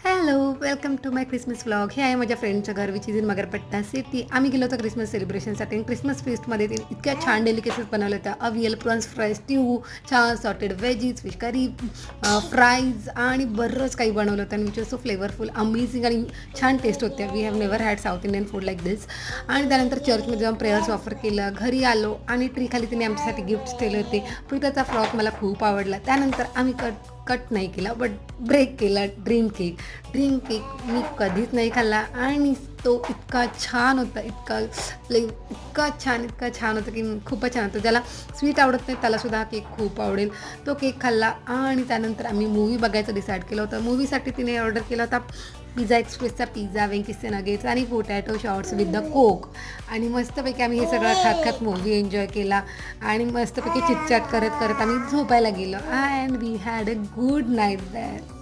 Hello, welcome to my Christmas vlog. हे आहे माझ्या फ्रेंडचं घर which is in Magarpatta City. आम्ही गेलो होतो क्रिसमस सेलिब्रेशनसाठी. क्रिसमस फीस्टमध्ये ते इतक्या छान डेलिकेसीज बनवल्या होत्या. अवियल, प्रॉन्स फ्राय, स्ट्यू, छान sautéed veggies, fish curry, fries आणि बरंच काही बनवलं होतं आणि which was so flavourful, amazing आणि छान टेस्ट होत्या. We have never had South Indian food like this. आणि त्यानंतर चर्चमध्ये जाऊन प्रेयर्स ऑफर केलं, घरी आलो आणि ट्री खाली तिने आमच्यासाठी गिफ्ट्स ठेवले होते. प्रीताचा फ्रॉक मला खूप आवडला. त्यानंतर आम्ही कट नाही केला बट ब्रेक केला ड्रीम केक मी कधीच नाही खाल्ला आणि तो इतका छान होता, इतका छान होता की खूपच छान होतं. ज्याला स्वीट आवडत नाही त्यालासुद्धा हा केक खूप आवडेल. तो केक खाल्ला आणि त्यानंतर आम्ही मूवी बघायचं डिसाईड केलं होतं. मूवीसाठी तिने ऑर्डर केला होता पिझ्झा एक्सप्रेसचा पिझ्झा, वेंकीसचे नगेट्स आणि पोटॅटो शॉर्ट्स विथ द कोक. आणि मस्तपैकी आम्ही हे सगळं खात मूवी एन्जॉय केला आणि मस्तपैकी चिटचॅट करत आम्ही झोपायला गेलो. And we had a good night that.